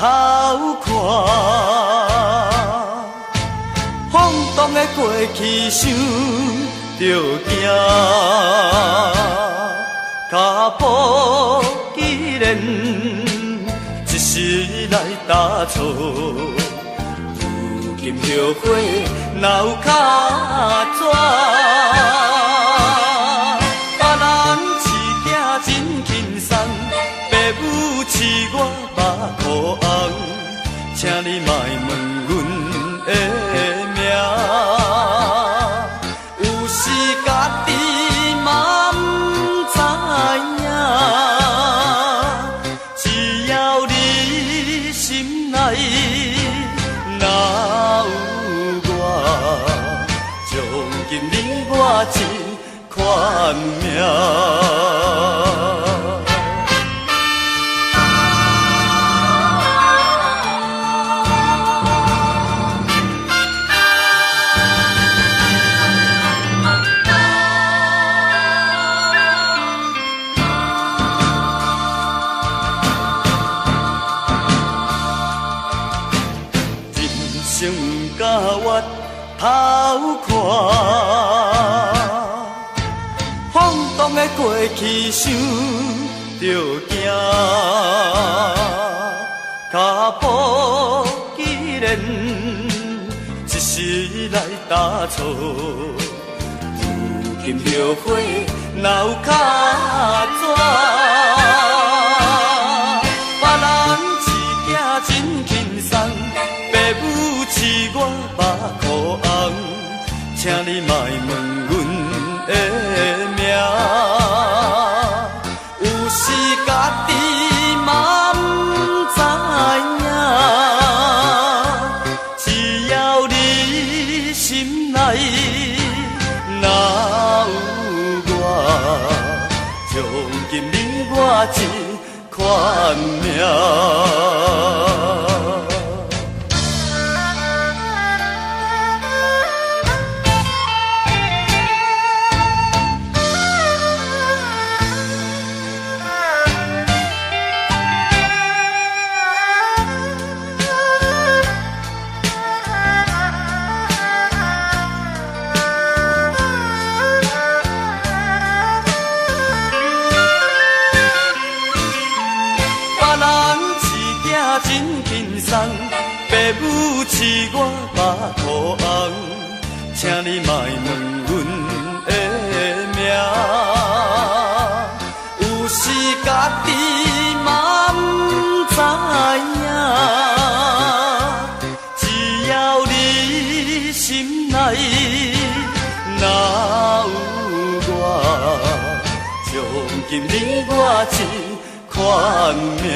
头看，晃动的过去想着惊，脚步既然一时来打错，如今后悔哪有卡纸？别人饲囝真轻松，爸母饲我目眶红，请你莫问阮的名，有时家己嘛不知影，只要你心内哪有我，从今你我一款命。心甲我头看，晃动的过去想着惊，脚步既然一时来打错，如今后悔哪有卡纸？别人饲囝真轻松，爸母饲我目眶红，请你莫问阮的名，有时家己嘛不知影，只要你心内哪有我，从今你我一款命。真轻松，爸母饲我目眶红，请你莫问阮的名，有时家己嘛不知影，只要你心内哪有我，从今你我一款命。